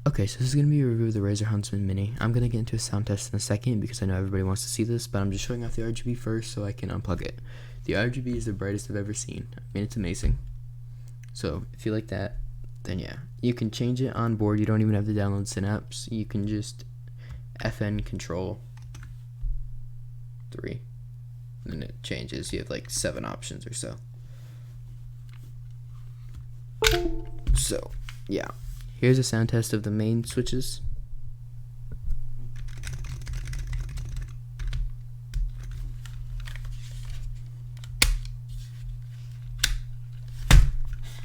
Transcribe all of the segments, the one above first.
Okay, so this is going to be a review of the Razer Huntsman Mini. I'm going to get into a sound test in a second because I know everybody wants to see this, but I'm just showing off the RGB first so I can unplug it. The RGB is the brightest I've ever seen. I mean, it's amazing. So if you like that, then yeah. You can change it on board. You don't even have to download Synapse. You can just FN Control 3. And then it changes. You have like 7 options or so. So, yeah. Here's a sound test of the main switches.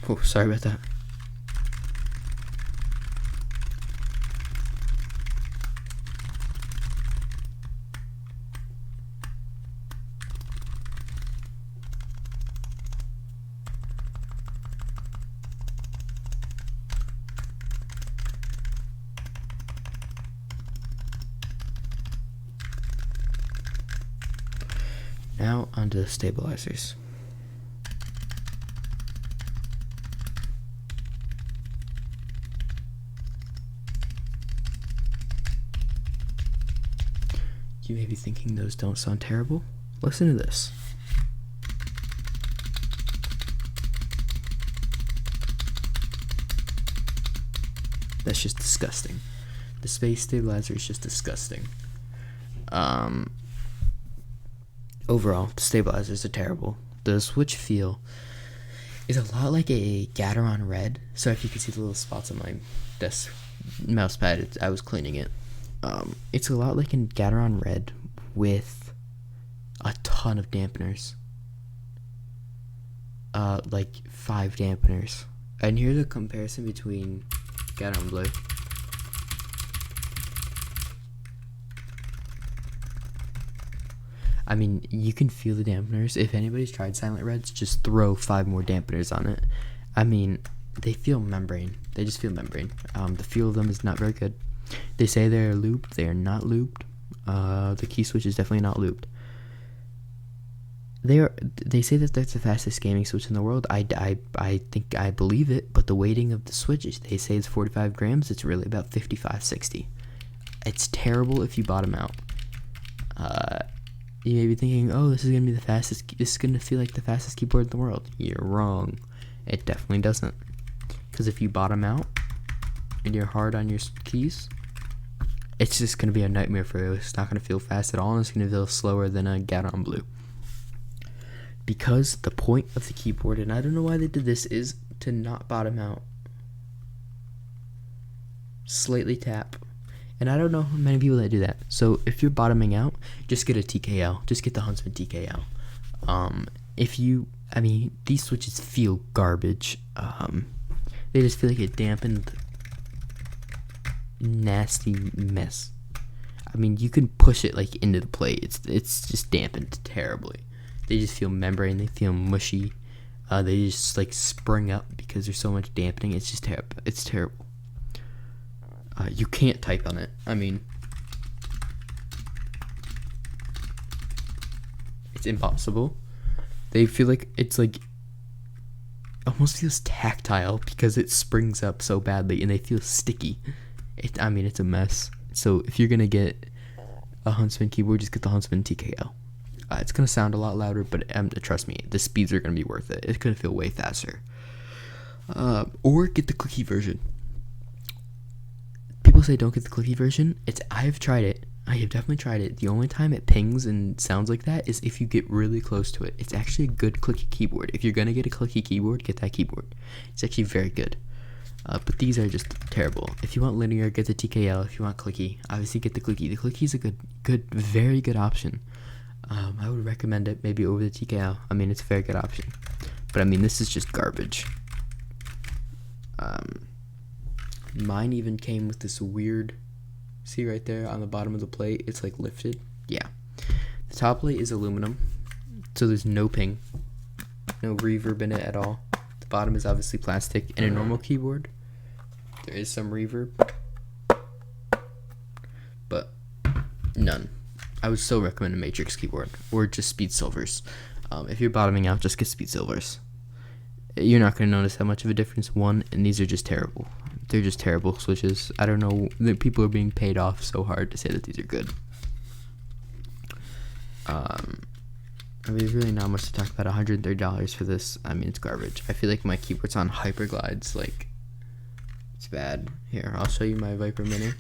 Oh, sorry about that. Now onto the stabilizers. You may be thinking those don't sound terrible. Listen to this. That's just disgusting. The space stabilizer is just disgusting. Overall, the stabilizers are terrible. The switch feel is a lot like a Gateron Red. So if you can see the little spots on my desk mouse pad, I was cleaning it. It's a lot like a Gateron Red with a ton of dampeners. Like 5 dampeners. And here's a comparison between Gateron Blue. I mean, you can feel the dampeners. If anybody's tried Silent Reds, just throw 5 more dampeners on it. I mean, they feel membrane. They just feel membrane. The feel of them is not very good. They say they're looped. They are not looped. The key switch is definitely not looped. They say that that's the fastest gaming switch in the world. I think I believe it, but the weighting of the switches, they say it's 45 grams. It's really about 55, 60. It's terrible if you bottom out. You may be thinking, oh, this is going to be the fastest, this is going to feel like the fastest keyboard in the world. You're wrong. It definitely doesn't. Because if you bottom out and you're hard on your keys, it's just going to be a nightmare for you. It's not going to feel fast at all, and it's going to feel slower than a Gateron Blue. Because the point of the keyboard, and I don't know why they did this, is to not bottom out. Slightly tap. And I don't know how many people that do that. So if you're bottoming out, just get a TKL. Just get the Huntsman TKL. I mean, these switches feel garbage. They just feel like a dampened, nasty mess. I mean, you can push it like into the plate. It's just dampened terribly. They just feel membrane. They feel mushy. They just like spring up because there's so much dampening. It's just terrible. It's terrible. You can't type on it. I mean, it's impossible. They feel like it's like almost feels tactile because it springs up so badly, and they feel sticky. I mean, it's a mess. So if you're gonna get a Huntsman keyboard, just get the Huntsman TKL. It's gonna sound a lot louder, but trust me, the speeds are gonna be worth it. It's gonna feel way faster. Or get the clicky version. People say don't get the clicky version. I have tried it. I have definitely tried it. The only time it pings and sounds like that is if you get really close to it. It's actually a good clicky keyboard. If you're gonna get a clicky keyboard, get that keyboard. It's actually very good. But these are just terrible. If you want linear, get the TKL. If you want clicky, obviously get the clicky. The clicky is a very good option. I would recommend it maybe over the TKL. I mean, it's a very good option. But I mean, this is just garbage. Mine even came with this weird, see right there on the bottom of the plate, it's like lifted. Yeah. The top plate is aluminum, so there's no ping, no reverb in it at all. The bottom is obviously plastic. In a normal keyboard, there is some reverb, but none. I would still recommend a Matrix keyboard or just Speed Silvers. If you're bottoming out, just get Speed Silvers. You're not going to notice that much of a difference. And these are just terrible. They're just terrible switches. I don't know. The people are being paid off so hard to say that these are good. I mean, there's really not much to talk about. $130 for this. I mean, it's garbage. I feel like my keyboard's on hyperglides. Like, it's bad. Here, I'll show you my Viper Mini.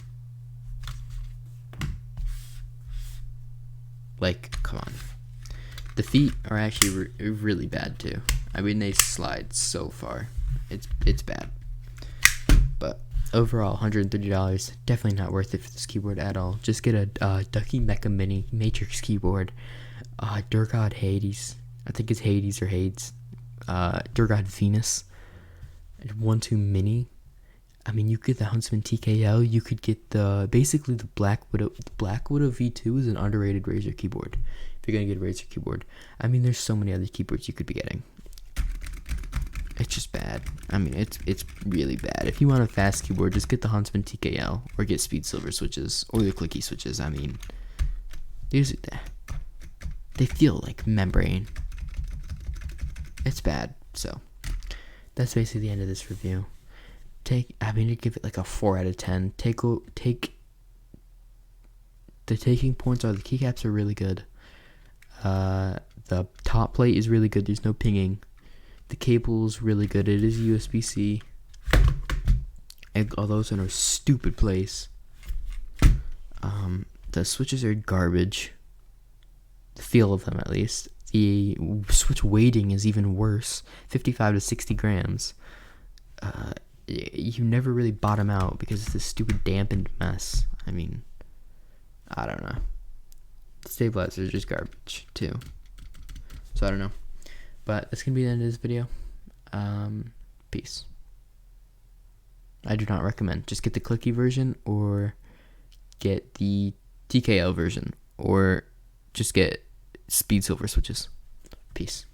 Like, come on. The feet are actually really bad too. I mean, they slide so far. It's bad. But overall, $130, definitely not worth it for this keyboard at all. Just get a Ducky Mecha Mini Matrix keyboard. Durgod Hades. I think it's Hades or Hades. Durgod Venus. 1-2 Mini. I mean, you get the Huntsman TKL. You could get basically the Black Widow. The Black Widow V2 is an underrated Razer keyboard. If you're gonna get a Razer keyboard, I mean, there's so many other keyboards you could be getting. It's just bad. I mean, it's really bad. If you want a fast keyboard, just get the Huntsman TKL or get Speed Silver switches or the clicky switches. I mean, they feel like membrane. It's bad. So that's basically the end of this review. I'm going to give it like a 4 out of 10. The taking points are the keycaps are really good. The top plate is really good. There's no pinging. The cable's really good. It is USB-C. Although it's in a stupid place. The switches are garbage. The feel of them, at least. The switch weighting is even worse. 55 to 60 grams. You never really bottom out because it's this stupid dampened mess. I mean, I don't know. The stabilizers are just garbage too. So I don't know. But that's gonna be the end of this video. Peace. I do not recommend. Just get the clicky version or get the TKL version or just get Speed Silver switches. Peace.